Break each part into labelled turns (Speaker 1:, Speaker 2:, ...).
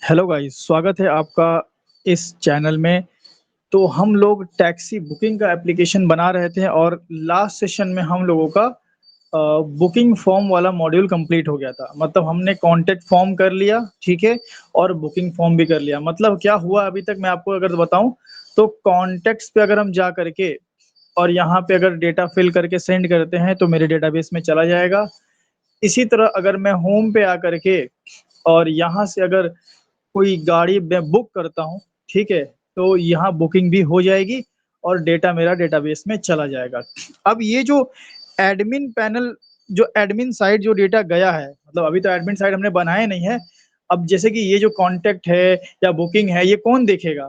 Speaker 1: Hello guys, स्वागत है आपका इस चैनल में। तो हम लोग टैक्सी बुकिंग का एप्लीकेशन बना रहे थे और लास्ट सेशन में हम लोगों का बुकिंग फॉर्म वाला मॉड्यूल कंप्लीट हो गया था। मतलब हमने कॉन्टैक्ट फॉर्म कर लिया, ठीक है, और बुकिंग फॉर्म भी कर लिया। मतलब क्या हुआ अभी तक मैं आपको अगर बताऊं तो कॉन्टैक्ट्स पे अगर हम जा करके और यहाँ पे अगर डेटा फिल करके सेंड करते हैं तो मेरे डेटाबेस में चला जाएगा। इसी तरह अगर मैं होम पे आकर के और यहाँ से अगर कोई गाड़ी मैं बुक करता हूँ, ठीक है, तो यहाँ बुकिंग भी हो जाएगी और डेटा मेरा डेटाबेस में चला जाएगा। अब ये जो एडमिन पैनल, जो एडमिन साइड जो डेटा गया है, मतलब अभी तो एडमिन साइड हमने बनाया नहीं है। अब जैसे कि ये जो कॉन्टैक्ट है या बुकिंग है, ये कौन देखेगा?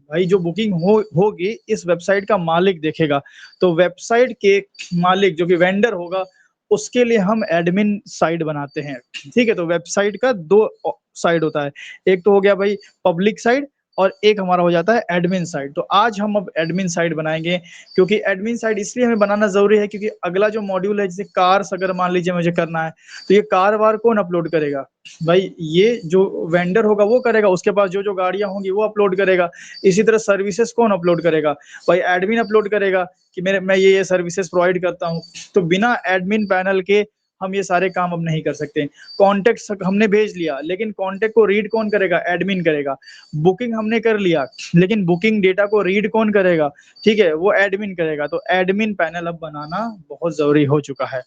Speaker 1: भाई जो बुकिंग होगी इस वेबसाइट का मालिक देखेगा। तो वेबसाइट के मालिक जो कि वेंडर होगा, उसके लिए हम एडमिन साइड बनाते हैं। ठीक है, तो वेबसाइट का दो साइड होता है। एक तो हो गया भाई पब्लिक साइड और एक हमारा हो जाता है एडमिन साइड। तो आज हम अब एडमिन साइड बनाएंगे, क्योंकि एडमिन साइड इसलिए हमें बनाना जरूरी है क्योंकि अगला जो मॉड्यूल है, जैसे कार्स अगर मान लीजिए मुझे करना है, तो ये कार वार कौन अपलोड करेगा? भाई ये जो वेंडर होगा वो करेगा, उसके पास जो जो गाड़ियां होंगी वो अपलोड करेगा। इसी तरह सर्विसेज कौन अपलोड करेगा? भाई एडमिन अपलोड करेगा कि मेरे मैं ये सर्विसेज प्रोवाइड करता हूँ। तो बिना एडमिन पैनल के हम ये सारे काम अब नहीं कर सकते। कॉन्टेक्ट हमने भेज लिया, लेकिन कॉन्टेक्ट को रीड कौन करेगा? एडमिन करेगा। बुकिंग हमने कर लिया, लेकिन बुकिंग डेटा को रीड कौन करेगा? ठीक है, वो एडमिन करेगा। तो एडमिन पैनल अब बनाना बहुत जरूरी हो चुका है।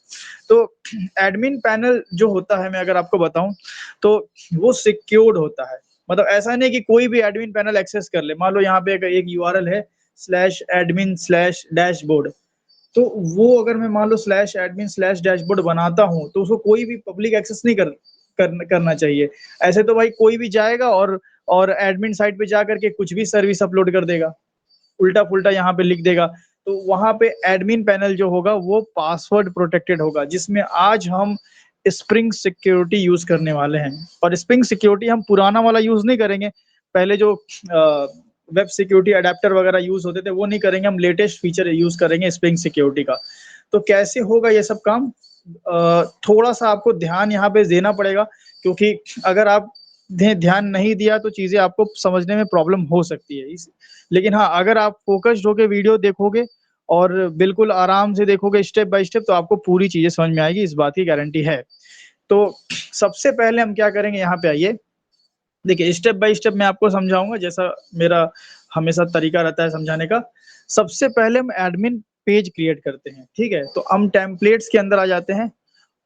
Speaker 1: तो एडमिन पैनल जो होता है, मैं अगर आपको बताऊं तो वो सिक्योर्ड होता है। मतलब ऐसा नहीं कि कोई भी एडमिन पैनल एक्सेस कर ले। मान लो यहाँ पे एक यूआरएल है /admin/डैशबोर्ड। तो वो अगर मैं मान लो /admin/डैशबोर्ड बनाता हूँ तो उसको कोई भी पब्लिक एक्सेस नहीं करना चाहिए। ऐसे तो भाई कोई भी जाएगा और एडमिन साइट पे जा करके कुछ भी सर्विस अपलोड कर देगा, उल्टा पुल्टा यहाँ पे लिख देगा। तो वहां पे एडमिन पैनल जो होगा वो पासवर्ड प्रोटेक्टेड होगा, जिसमें आज हम स्प्रिंग सिक्योरिटी यूज करने वाले हैं। और स्प्रिंग सिक्योरिटी हम पुराना वाला यूज नहीं करेंगे। पहले जो वेब सिक्योरिटी अडेप्टर वगैरह यूज होते थे वो नहीं करेंगे, हम लेटेस्ट फीचर यूज करेंगे स्प्रिंग सिक्योरिटी का। तो कैसे होगा ये सब काम? थोड़ा सा आपको ध्यान यहाँ पे देना पड़ेगा, क्योंकि अगर आप ध्यान नहीं दिया तो चीजें आपको समझने में प्रॉब्लम हो सकती है। लेकिन हाँ, अगर आप फोकस्ड होकर वीडियो देखोगे और बिल्कुल आराम से देखोगे स्टेप बाय स्टेप, तो आपको पूरी चीजें समझ में आएगी, इस बात की गारंटी है। तो सबसे पहले हम क्या करेंगे, यहाँ पे आइए। देखिए, स्टेप बाय स्टेप मैं आपको समझाऊंगा, जैसा मेरा हमेशा तरीका रहता है समझाने का। सबसे पहले हम एडमिन पेज क्रिएट करते हैं, ठीक है। तो हम टेम्पलेट्स के अंदर आ जाते हैं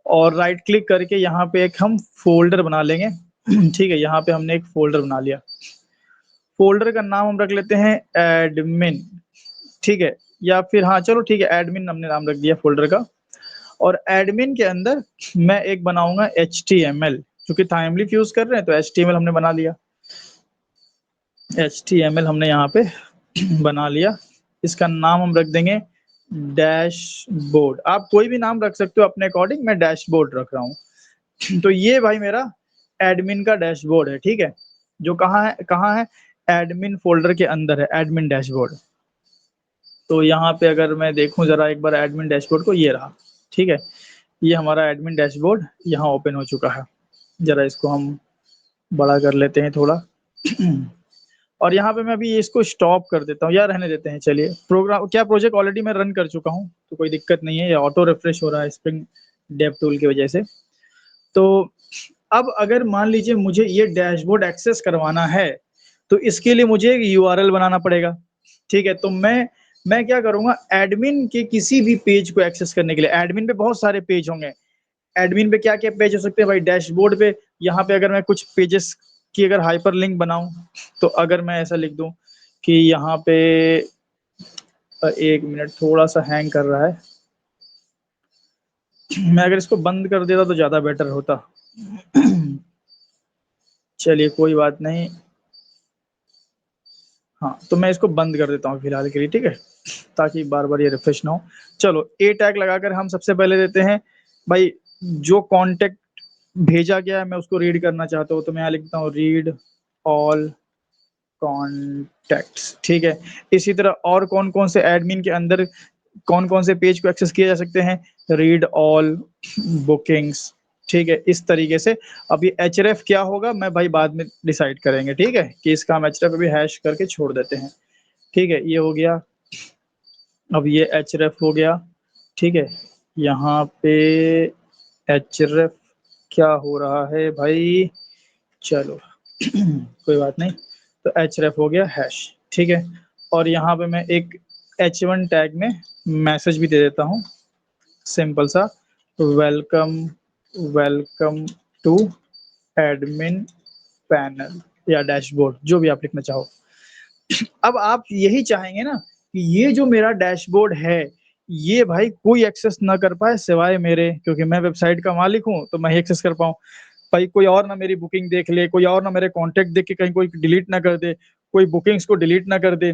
Speaker 1: और राइट क्लिक करके यहाँ पे एक हम फोल्डर बना लेंगे। ठीक है, यहाँ पे हमने एक फोल्डर बना लिया। फोल्डर का नाम हम रख लेते हैं एडमिन, ठीक है। या फिर हाँ चलो ठीक है, एडमिन हमने नाम रख दिया फोल्डर का। और एडमिन के अंदर मैं एक बनाऊंगा HTML, क्योंकि थाइमली यूज कर रहे हैं तो HTML हमने बना लिया। HTML हमने यहाँ पे बना लिया। इसका नाम हम रख देंगे डैशबोर्ड। आप कोई भी नाम रख सकते हो अपने अकॉर्डिंग, मैं डैशबोर्ड रख रहा हूँ। तो ये भाई मेरा एडमिन का डैशबोर्ड है, ठीक है। जो कहाँ है? एडमिन फोल्डर के अंदर है एडमिन डैशबोर्ड। तो यहाँ पे अगर मैं देखूं जरा एक बार एडमिन डैशबोर्ड को, ये रहा, ठीक है। ये हमारा एडमिन डैशबोर्ड यहाँ ओपन हो चुका है। जरा इसको हम बड़ा कर लेते हैं थोड़ा। और यहाँ पे मैं अभी इसको स्टॉप कर देता हूँ, या रहने देते हैं। चलिए, प्रोग्राम क्या, प्रोजेक्ट ऑलरेडी मैं रन कर चुका हूँ तो कोई दिक्कत नहीं है। ये ऑटो रिफ्रेश हो रहा है स्प्रिंग डेव टूल की वजह से। तो अब अगर मान लीजिए मुझे ये डैशबोर्ड एक्सेस करवाना है, तो इसके लिए मुझे एक यूआरएल बनाना पड़ेगा, ठीक है। तो मैं क्या करूंगा, एडमिन के किसी भी पेज को एक्सेस करने के लिए, एडमिन पे बहुत सारे पेज होंगे। एडमिन पे क्या क्या पेज हो सकते हैं भाई? डैशबोर्ड पे यहाँ पे अगर मैं कुछ पेजेस की अगर हाइपर लिंक बनाऊं, तो अगर मैं ऐसा लिख दूं कि यहाँ पे, एक मिनट, थोड़ा सा हैंग कर रहा है। मैं अगर इसको बंद कर देता तो ज्यादा बेटर होता। चलिए कोई बात नहीं। हाँ, तो मैं इसको बंद कर देता हूँ फिलहाल के लिए, ठीक है, ताकि बार बार ये रिफ्रेश ना हो। चलो, ए टैग लगाकर हम सबसे पहले देते हैं भाई, जो कांटेक्ट भेजा गया है मैं उसको रीड करना चाहता हूँ, तो मैं यहाँ लिखता हूँ रीड ऑल कॉन्टैक्ट्स, ठीक है। इसी तरह और कौन कौन से एडमिन के अंदर कौन कौन से पेज को एक्सेस किया जा सकते हैं? रीड ऑल बुकिंग्स, ठीक है, इस तरीके से। अब ये href क्या होगा मैं भाई बाद में डिसाइड करेंगे, ठीक है, कि इसका हम href अभी हैश करके छोड़ देते हैं। ठीक है, ये हो गया। अब ये href हो गया, ठीक है। यहाँ पे href क्या हो रहा है भाई, चलो कोई बात नहीं। तो href हो गया हैश, ठीक है। और यहाँ पे मैं एक h1 टैग में मैसेज भी दे देता हूँ, सिंपल सा, welcome, welcome to admin panel या डैशबोर्ड, जो भी आप लिखना चाहो। अब आप यही चाहेंगे ना कि ये जो मेरा डैशबोर्ड है ये भाई कोई एक्सेस ना कर पाए सिवाय मेरे, क्योंकि मैं वेबसाइट का मालिक हूँ तो मैं ही एक्सेस कर पाऊँ। भाई कोई और ना मेरी बुकिंग देख ले, कोई और ना मेरे कॉन्टेक्ट देख के कहीं कोई डिलीट ना कर दे, कोई बुकिंग्स को डिलीट ना कर दे,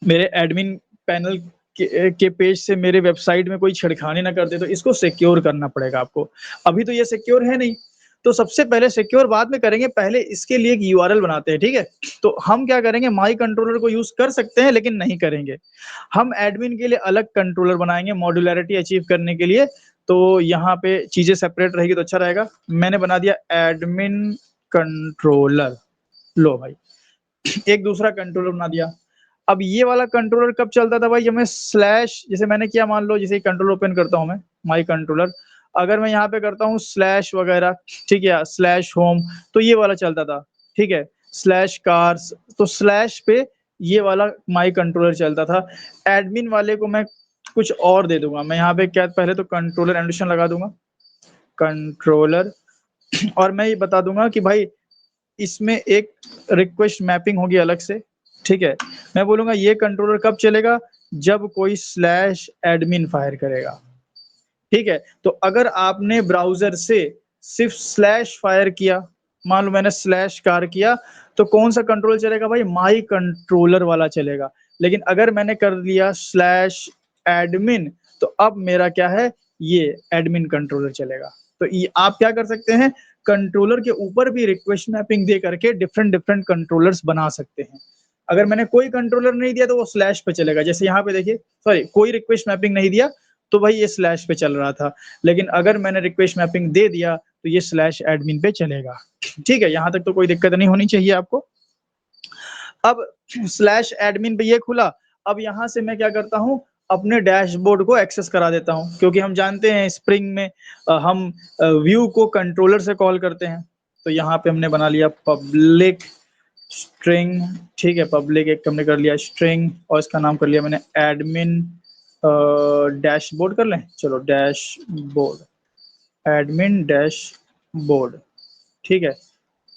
Speaker 1: मेरे एडमिन पैनल के पेज से मेरे वेबसाइट में कोई छेड़खानी ना कर दे। तो इसको सिक्योर करना पड़ेगा आपको। अभी तो ये सिक्योर है नहीं, तो सबसे पहले सिक्योर बाद में करेंगे, पहले इसके लिए एक यूआरएल बनाते हैं, ठीक है। तो हम क्या करेंगे, माई कंट्रोलर को यूज कर सकते हैं लेकिन नहीं करेंगे। हम एडमिन के लिए अलग कंट्रोलर बनाएंगे मॉड्यूलरिटी अचीव करने के लिए। तो यहाँ पे चीजें सेपरेट रहेगी तो अच्छा रहेगा। मैंने बना दिया एडमिन कंट्रोलर, लो भाई एक दूसरा कंट्रोलर बना दिया। अब ये वाला कंट्रोलर कब चलता था भाई, जब मैं स्लैश, जैसे मैंने किया, मान लो जैसे कंट्रोलर ओपन करता हूं मैं, माई कंट्रोलर, अगर मैं यहाँ पे करता हूँ स्लैश वगैरह, ठीक है, स्लैश होम, तो ये वाला चलता था, ठीक है, स्लैश कार्स, तो स्लैश पे ये वाला माई कंट्रोलर चलता था। एडमिन वाले को मैं कुछ और दे दूंगा, मैं यहाँ पे क्या, पहले तो कंट्रोलर एडिशन लगा दूंगा, कंट्रोलर, और मैं ये बता दूंगा कि भाई इसमें एक रिक्वेस्ट मैपिंग होगी अलग से, ठीक है। मैं बोलूंगा ये कंट्रोलर कब चलेगा, जब कोई स्लैश एडमिन फायर करेगा, ठीक है। तो अगर आपने ब्राउजर से सिर्फ स्लैश फायर किया, मान लो मैंने स्लैश कार किया, तो कौन सा कंट्रोल चलेगा भाई, माई कंट्रोलर वाला चलेगा। लेकिन अगर मैंने कर लिया स्लैश एडमिन, तो अब मेरा क्या है, ये एडमिन कंट्रोलर चलेगा। तो ये आप क्या कर सकते हैं, कंट्रोलर के ऊपर भी रिक्वेस्ट मैपिंग दे करके डिफरेंट डिफरेंट कंट्रोलर्स बना सकते हैं। अगर मैंने कोई कंट्रोलर नहीं दिया तो वो स्लैश पे चलेगा, जैसे यहाँ पे देखिए, सॉरी कोई रिक्वेस्ट मैपिंग नहीं दिया तो भाई ये स्लैश पे चल रहा था। लेकिन अगर मैंने रिक्वेस्ट मैपिंग दे दिया तो ये स्लैश एडमिन पे चलेगा, ठीक है। यहां तक तो कोई दिक्कत नहीं होनी चाहिए आपको। अब स्लैश एडमिन पे ये खुला। अब यहां से मैं क्या करता हूं, अपने डैशबोर्ड को एक्सेस करा देता हूं, क्योंकि हम जानते हैं स्प्रिंग में हम व्यू को कंट्रोलर से कॉल करते हैं। तो यहाँ पे हमने बना लिया पब्लिक स्ट्रिंग, ठीक है, पब्लिक एक हमने कर लिया स्ट्रिंग, और इसका नाम कर लिया मैंने एडमिन डैशबोर्ड कर लें, चलो डैशबोर्ड, एडमिन डैशबोर्ड, ठीक है।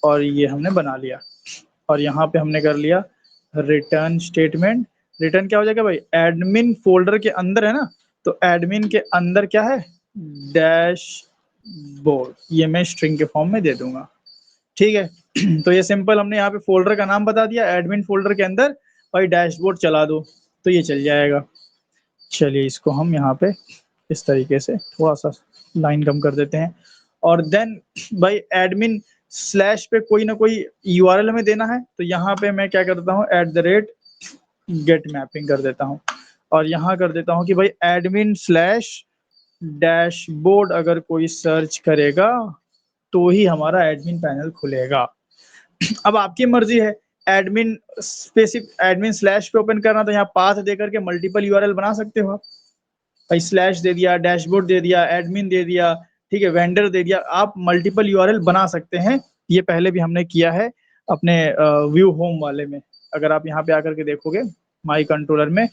Speaker 1: और ये हमने बना लिया, और यहाँ पे हमने कर लिया रिटर्न स्टेटमेंट। रिटर्न क्या हो जाएगा भाई, एडमिन फोल्डर के अंदर है ना, तो एडमिन के अंदर क्या है, डैश बोर्ड, ये मैं स्ट्रिंग के फॉर्म में दे दूंगा, ठीक है। तो ये सिंपल, हमने यहाँ पे फोल्डर का नाम बता दिया, एडमिन फोल्डर के अंदर भाई डैशबोर्ड चला दो, तो ये चल जाएगा। चलिए इसको हम यहाँ पे इस तरीके से थोड़ा सा लाइन कम कर देते हैं। और देन भाई एडमिन स्लैश पे कोई ना कोई यूआरएल हमें देना है, तो यहाँ पे मैं क्या करता हूँ, @गेट मैपिंग कर देता हूँ, और यहाँ कर देता हूँ कि भाई एडमिन स्लैश डैशबोर्ड अगर कोई सर्च करेगा तो ही हमारा एडमिन पैनल खुलेगा। अब आपकी मर्जी है, एडमिन स्पेसिफिक एडमिन स्लैश पे ओपन करना तो यहाँ पाथ दे करके मल्टीपल यूआरएल बना सकते हो आप, भाई स्लैश दे दिया, डैशबोर्ड दे दिया, एडमिन दे दिया, ठीक है, वेंडर दे दिया, आप मल्टीपल यूआरएल बना सकते हैं। ये पहले भी हमने किया है अपने व्यू होम वाले में। अगर आप यहाँ पे आकर के देखोगे माई कंट्रोलर में,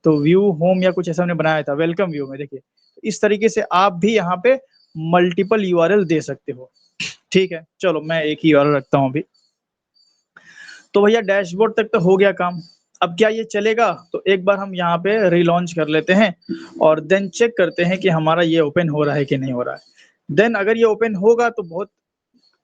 Speaker 1: तो व्यू होम या कुछ ऐसा हमने बनाया था, वेलकम व्यू में देखिए। इस तरीके से आप भी यहाँ पे मल्टीपल यूआरएल दे सकते हो, ठीक है। चलो मैं एक ही यूआरएल रखता हूँ अभी। तो भैया डैशबोर्ड तक तो हो गया काम। अब क्या ये चलेगा, तो एक बार हम यहाँ पे रिलॉन्च कर लेते हैं, और देन चेक करते हैं कि हमारा ये ओपन हो रहा है कि नहीं हो रहा है। देन अगर ये ओपन होगा तो बहुत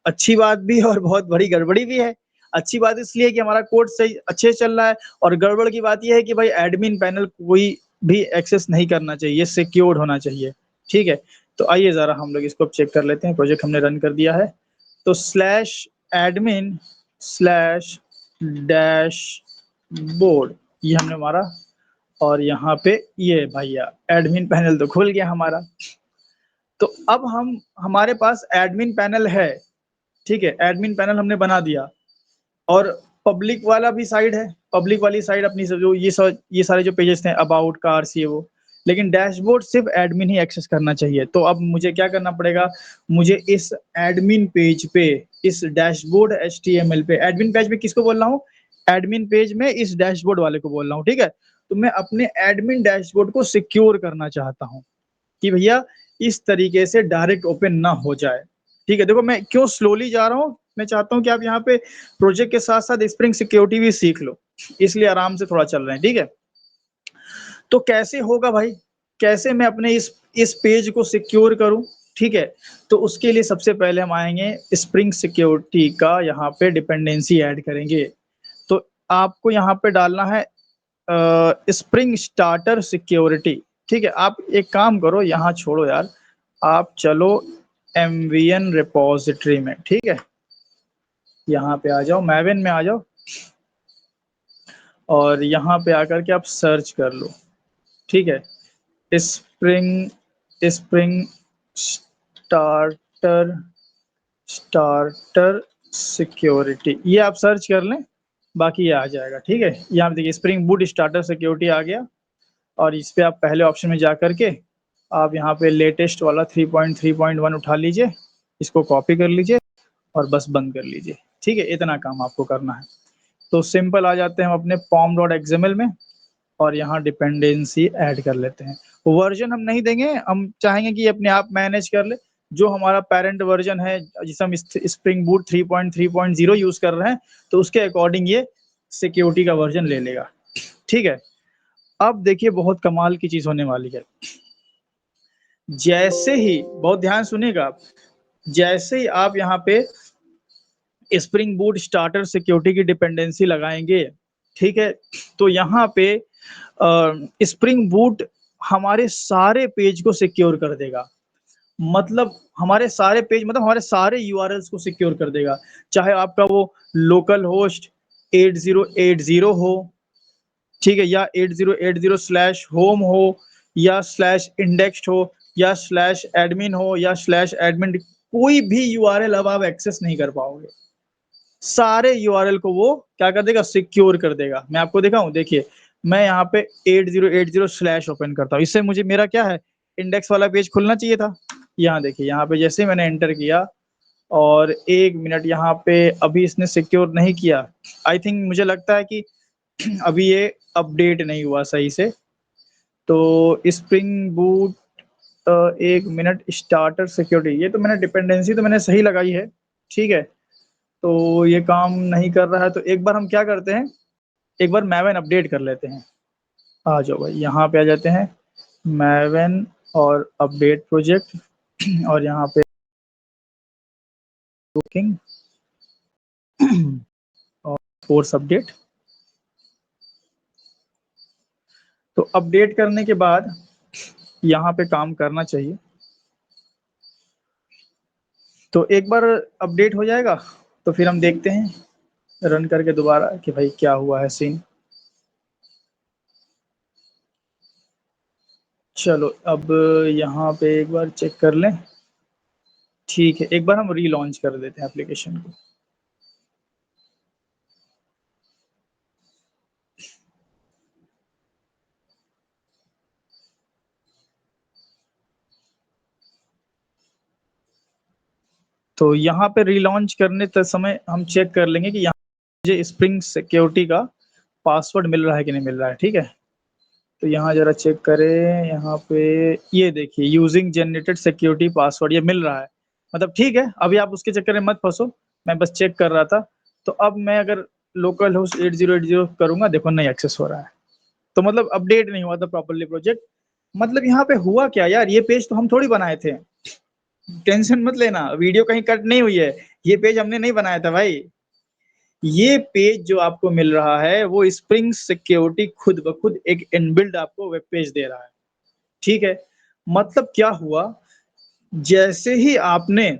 Speaker 1: अच्छी बात भी है और बहुत बड़ी गड़बड़ी भी है। अच्छी बात इसलिए कि हमारा कोड सही अच्छे से चल रहा है, और गड़बड़ की बात यह है कि भाई एडमिन पैनल कोई भी एक्सेस नहीं करना चाहिए, सिक्योर्ड होना चाहिए, ठीक है। तो आइए जरा हम लोग इसको चेक कर लेते हैं। प्रोजेक्ट हमने रन कर दिया है, तो slash admin slash dash board ये हमने मारा, और यहाँ पे ये भैया एडमिन पैनल तो खुल गया हमारा। तो अब हम हमारे पास एडमिन पैनल है, ठीक है, एडमिन पैनल हमने बना दिया और पब्लिक वाला भी साइड है, पब्लिक वाली साइड अपनी जो ये सारे जो पेजेस थे अबाउट कार्स ये वो, लेकिन डैशबोर्ड सिर्फ एडमिन ही एक्सेस करना चाहिए। तो अब मुझे क्या करना पड़ेगा, मुझे इस एडमिन पेज पे, इस डैशबोर्ड एचटीएमएल पे, एडमिन पेज में किसको बोल रहा हूँ, एडमिन पेज में इस डैशबोर्ड वाले को बोल रहा हूँ, ठीक है। तो मैं अपने एडमिन डैशबोर्ड को सिक्योर करना चाहता हूँ कि भैया इस तरीके से डायरेक्ट ओपन ना हो जाए, ठीक है। देखो मैं क्यों स्लोली जा रहा हूँ, मैं चाहता हूँ कि आप यहाँ पे प्रोजेक्ट के साथ साथ स्प्रिंग सिक्योरिटी भी सीख लो, इसलिए आराम से थोड़ा चल रहे हैं, ठीक है। तो कैसे होगा भाई, कैसे मैं अपने इस पेज को सिक्योर करूं, ठीक है। तो उसके लिए सबसे पहले हम आएंगे स्प्रिंग सिक्योरिटी का, यहाँ पे डिपेंडेंसी ऐड करेंगे। तो आपको यहाँ पे डालना है स्प्रिंग स्टार्टर सिक्योरिटी, ठीक है। आप एक काम करो, यहाँ छोड़ो यार, आप चलो एमवीएन रिपोजिटरी में, ठीक है, यहाँ पे आ जाओ, मैविन में आ जाओ और यहाँ पे आकर के आप सर्च कर लो, ठीक है, spring spring starter starter security, ये आप सर्च कर लें, बाकी ये आ जाएगा, ठीक है। यहाँ पे देखिए स्प्रिंग बूट स्टार्टर सिक्योरिटी आ गया और इस पे आप पहले ऑप्शन में जा करके आप यहाँ पे लेटेस्ट वाला 3.3.1 उठा लीजिए, इसको कॉपी कर लीजिए और बस बंद कर लीजिए, ठीक है। इतना काम आपको करना है। तो सिंपल आ जाते हैं हम अपने pom.xml में और यहाँ डिपेंडेंसी ऐड कर लेते हैं। वर्जन हम नहीं देंगे, हम चाहेंगे कि अपने आप मैनेज कर ले, जो हमारा पेरेंट वर्जन है जिसे हम स्प्रिंग बूट 3.3.0 यूज कर रहे हैं, तो उसके अकॉर्डिंग ये सिक्योरिटी का वर्जन ले लेगा, ठीक है। अब देखिए बहुत कमाल की चीज होने वाली है, जैसे ही, बहुत ध्यान सुनिएगा आप, जैसे ही आप यहाँ पे स्प्रिंग बूट स्टार्टर सिक्योरिटी की डिपेंडेंसी लगाएंगे, ठीक है, तो यहाँ पे स्प्रिंग बूट हमारे सारे पेज को सिक्योर कर देगा। मतलब हमारे सारे पेज, मतलब हमारे सारे यूआरएल्स को सिक्योर कर देगा, चाहे आपका वो लोकल होस्ट 8080 हो, ठीक है, या 8080 स्लैश होम हो, या स्लैश इंडेक्स्ड हो, या स्लैश एडमिन हो, या स्लैश एडमिन, कोई भी यूआरएल अब आप एक्सेस नहीं कर पाओगे। सारे यूआरएल को वो क्या कर देगा, सिक्योर कर देगा। मैं आपको दिखाऊं, देखिए मैं यहाँ पे 8080 स्लैश ओपन करता हूँ, इससे मुझे मेरा क्या है, इंडेक्स वाला पेज खुलना चाहिए था। यहाँ देखिए, यहाँ पे जैसे मैंने एंटर किया और 1 मिनट, यहाँ पे अभी इसने सिक्योर नहीं किया, आई थिंक मुझे लगता है कि अभी ये अपडेट नहीं हुआ सही से। तो spring boot 1 minute starter security, ये तो मैंने डिपेंडेंसी तो मैंने सही लगाई है, ठीक है। तो ये काम नहीं कर रहा है, तो एक बार हम क्या करते हैं, एक बार मैवन अपडेट कर लेते हैं। आ जाओ भाई, यहाँ पे आ जाते हैं मैवन और अपडेट प्रोजेक्ट और यहाँ पे बुकिंग और फोर्स अपडेट। तो अपडेट करने के बाद यहाँ पे काम करना चाहिए, तो एक बार अपडेट हो जाएगा तो फिर हम देखते हैं रन करके दोबारा कि भाई क्या हुआ है सीन। चलो अब यहाँ पे एक बार चेक कर लें, ठीक है, एक बार हम रीलॉन्च कर देते हैं एप्लीकेशन को। तो यहाँ पे रीलॉन्च करने तक समय हम चेक कर लेंगे कि यहाँ मुझे स्प्रिंग सिक्योरिटी का पासवर्ड मिल रहा है कि नहीं मिल रहा है, ठीक है। तो यहाँ जरा चेक करें, यहाँ पे ये देखिए यूजिंग जनरेटेड सिक्योरिटी पासवर्ड, ये मिल रहा है, मतलब ठीक है। अभी आप उसके चक्कर में मत फंसो, मैं बस चेक कर रहा था। तो अब मैं अगर लोकल होस्ट 8080 करूंगा, देखो नहीं एक्सेस हो रहा है, तो मतलब अपडेट नहीं हुआ था प्रॉपरली प्रोजेक्ट। मतलब यहाँ पे हुआ क्या यार, ये पेज तो हम थोड़ी बनाए थे, टेंशन मत लेना, वीडियो कहीं कट नहीं हुई है, ये पेज हमने नहीं बनाया था भाई। ये पेज जो आपको मिल रहा है वो स्प्रिंग सिक्योरिटी खुद ब खुद एक इनबिल्ड आपको वेब पेज दे रहा है, ठीक है। मतलब क्या हुआ, जैसे ही आपने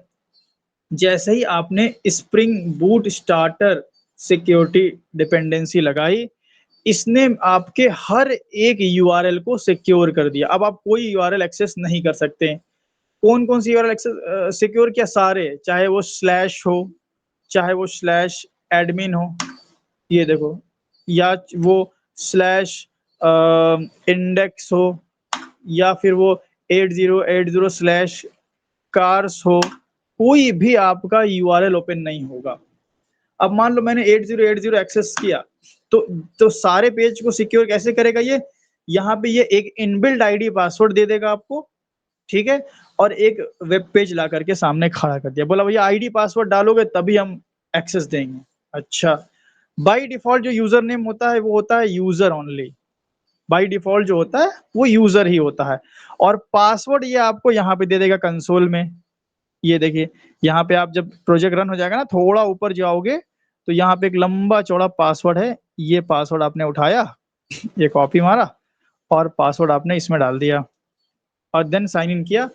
Speaker 1: जैसे ही आपने spring boot starter security dependency लगाई, इसने आपके हर एक यूआरएल को सिक्योर कर दिया। अब आप कोई यूआरएल एक्सेस नहीं कर सकते, कौन-कौन सी यूआरएल एक्सेस सिक्योर किया? सारे, चाहे वो स्लैश हो, चाहे वो स्लैश एडमिन हो, ये देखो, या वो स्लैश इंडेक्स हो, या फिर वो 8080 स्लैश कार्स हो, कोई भी आपका यूआरएल ओपन नहीं होगा। अब मान लो मैंने 8080 एक्सेस किया, तो सारे पेज को सिक्योर कैसे करेगा ये? यहाँ पे ये एक इनबिल्ट आईडी पासवर्ड दे देगा आपको, ठीक है? और एक वेब पेज ला करके सामने खड़ा कर दिया, बोला भैया आईडी पासवर्ड डालोगे तभी हम एक्सेस देंगे। अच्छा, बाय डिफ़ॉल्ट जो यूज़र नेम होता है वो होता है यूज़र ओनली, बाय डिफ़ॉल्ट जो होता है वो यूज़र ही होता है, और पासवर्ड ये आपको यहाँ पे दे देगा कंसोल में। ये देखिए, यहाँ पे आप जब प्रोजेक्ट रन हो जाएगा ना, थोड़ा ऊपर जाओगे तो यहाँ पे एक लंबा चौड़ा पासवर्ड है, ये पासवर्ड आपने उठाया, ये कॉपी मारा और पासवर्ड आपने इसमें डाल दिया और देन साइन इन किया।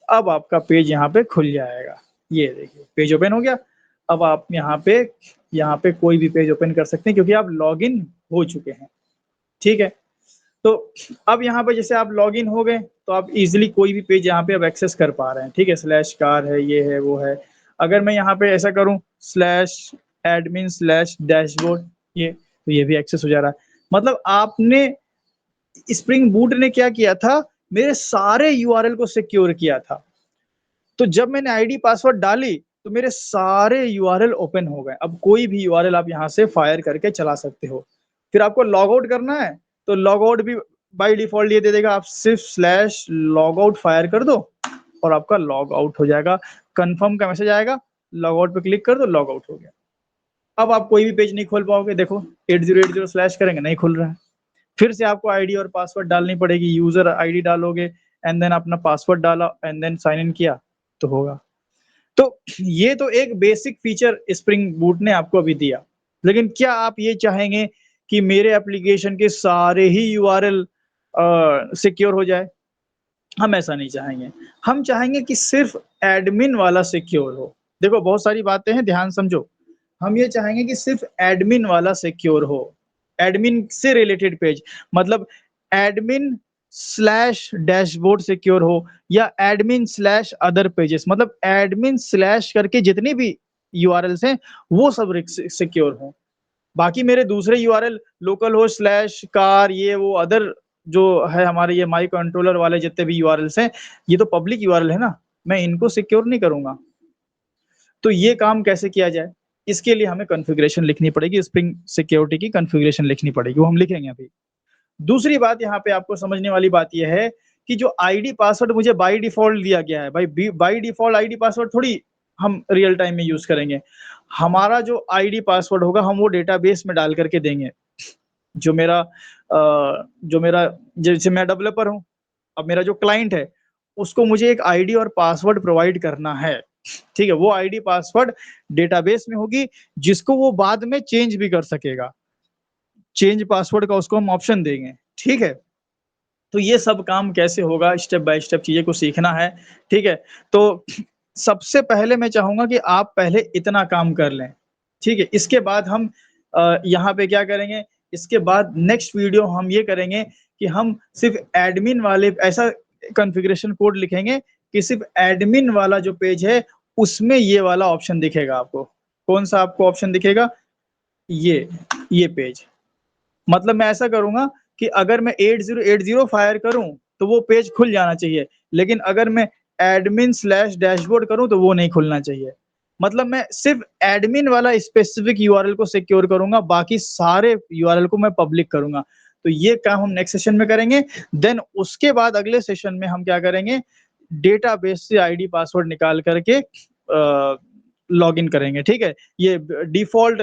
Speaker 1: अब आपका पेज यहाँ पे खुल जाएगा। ये देखिए, पेज ओपन हो गया। अब आप यहाँ पे कोई भी पेज ओपन कर सकते हैं क्योंकि आप लॉगिन हो चुके हैं, ठीक है? तो अब यहाँ पे जैसे आप लॉगिन हो गए, तो आप इज़िली कोई भी पेज यहाँ पे अब एक्सेस कर पा रहे हैं, ठीक है? स्लैश कार है, ये है, वो है। अगर मैं यहाँ पे ऐसा करूँ स्लैश एडमिन स्लैश डैशबोर्ड, ये, तो ये भी एक्सेस हो जा रहा है। मतलब आपने स्प्रिंग बूट ने क्या किया था, मेरे सारे यूआरएल को सिक्योर किया था। तो जब मैंने आईडी पासवर्ड डाली, तो मेरे सारे यूआरएल ओपन हो गए। अब कोई भी यूआरएल आप यहाँ से फायर करके चला सकते हो। फिर आपको लॉग आउट करना है, तो लॉग आउट भी बाय डिफ़ॉल्ट ये दे देगा, आप सिर्फ स्लैश लॉग आउट फायर कर दो और आपका लॉग आउट हो जाएगा। कन्फर्म का मैसेज आएगा, लॉग आउट पे क्लिक कर दो, लॉग आउट हो गया। अब आप कोई भी पेज नहीं खोल पाओगे, देखो 8080 स्लैश करेंगे, नहीं खुल रहा है। फिर से आपको आईडी और पासवर्ड डालनी पड़ेगी, यूज़र आईडी डालोगे एंड देन अपना पासवर्ड डाला एंड देन साइन इन किया, तो होगा। तो ये तो एक बेसिक फीचर स्प्रिंग बूट ने आपको अभी दिया। लेकिन क्या आप ये चाहेंगे कि मेरे एप्लीकेशन के सारे ही यूआरएल सिक्योर हो जाए? हम ऐसा नहीं चाहेंगे। हम चाहेंगे कि सिर्फ़ एडमिन वाला सिक्योर हो। देखो बहुत सारी बातें हैं, ध्यान समझो। हम ये चाहेंगे कि सिर्फ़ एडमिन वाला सिक्योर हो। एडमिन से रिलेटेड पेज, मतलब एडमिन स्लैश डैशबोर्ड सिक्योर हो या एडमिन स्लैश अदर पेजेस, मतलब एडमिन स्लैश करके जितनी भी यूआरएल्स हैं, वो सब सिक्योर हों। बाकी मेरे दूसरे URL local host slash car, ये वो अदर जो है हमारे ये माई कंट्रोलर वाले जितने भी यूआरएल्स हैं, ये तो पब्लिक यूआरएल है ना, मैं इनको सिक्योर नहीं करूँगा। तो ये काम कैसे किया जाए? इसके लिए हमें कॉन्फ़िगरेशन लिखनी पड़ेगी, स्प्रिंग सिक्योरिटी की कॉन्फ़िगरेशन लिखनी पड़ेगी, वो हम लिखेंगे अभी। दूसरी बात यहाँ पे आपको समझने वाली बात ये है कि जो आईडी पासवर्ड मुझे बाय डिफ़ॉल्ट दिया गया है, भाई बाय डिफ़ॉल्ट आईडी पासवर्ड थोड़ी हम रियल टाइम में यूज़ करेंगे। हमारा जो आईडी पासवर्ड होगा, हम वो डेटाबेस में डाल करके देंगे। जो मेरा जैसे मैं डेवलपर हूँ, अब मेरा जो क्लाइंट है, उसको मुझे एक आईडी और पासवर्ड प्रोवाइड करना है, ठीक है? वो आईडी पासवर्ड डेटाबेस में होगी, जिसको वो बाद में चेंज भी कर सकेगा। चेंज पासवर्ड का उसको हम ऑप्शन देंगे, ठीक है? तो ये सब काम कैसे होगा, स्टेप बाय स्टेप चीज़ें को सीखना है, ठीक है? तो सबसे पहले मैं चाहूँगा कि आप पहले इतना काम कर लें, ठीक है? इसके बाद हम यहाँ पे क्या करेंगे, इसके बाद नेक्स्ट वीडियो हम ये करेंगे कि हम सिर्फ़ एडमिन वाले ऐसा कॉन्फ़िगरेशन कोड लिखेंगे कि सिर्फ़ एडमिन वाला जो पेज है, उसमें ये वाला ऑप्शन दिखेगा आपको। कौन-सा आपको ऑप्शन दिखेगा? ये, ये पेज। मतलब मैं ऐसा करूँगा कि अगर मैं 8080 फायर करूँ, तो वो पेज खुल जाना चाहिए। लेकिन अगर मैं एडमिन स्लैश डैशबोर्ड करूँ, तो वो नहीं खुलना चाहिए। मतलब मैं सिर्फ़ एडमिन वाला स्पेसिफ़िक यूआरएल को सिक्योर करूँगा, बाकी सारे यूआरएल को मैं पब्लिक करूँगा। तो ये काम हम नेक्स्ट सेशन में करेंगे। देन उसके बाद अगले सेशन में हम क्या करेंगे, डेटाबेस से आईडी पासवर्ड निकाल कर के लॉगिन करेंगे, ठीक है? ये डिफ़ॉल्ट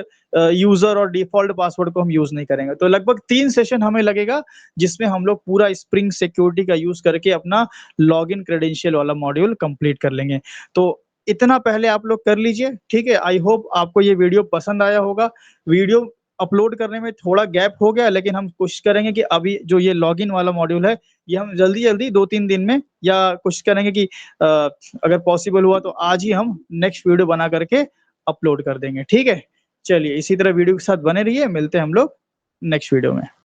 Speaker 1: यूज़र और डिफ़ॉल्ट पासवर्ड को हम यूज़ नहीं करेंगे। तो लगभग 3 सेशन हमें लगेगा, जिसमें हम लोग पूरा स्प्रिंग सिक्योरिटी का यूज़ करके अपना लॉगिन क्रेडेंशियल वाला मॉड्यूल कंप्लीट कर लेंगे। तो इतना पहले आप लोग कर लीजिए, ठीक है? आई होप आपको ये वीडियो पसंद आया होगा। वीडियो अपलोड करने में थोड़ा गैप हो गया, लेकिन हम कोशिश करेंगे कि अभी जो ये लॉगिन वाला मॉड्यूल है, ये हम जल्दी-जल्दी 2-3 दिन में, या कोशिश करेंगे कि अगर पॉसिबल हुआ तो आज ही हम नेक्स्ट वीडियो बना करके अपलोड कर देंगे, ठीक है? चलिए इसी तरह वीडियो के साथ बने रहिए, मिलते हैं हम लोग नेक्स्ट वीडियो में।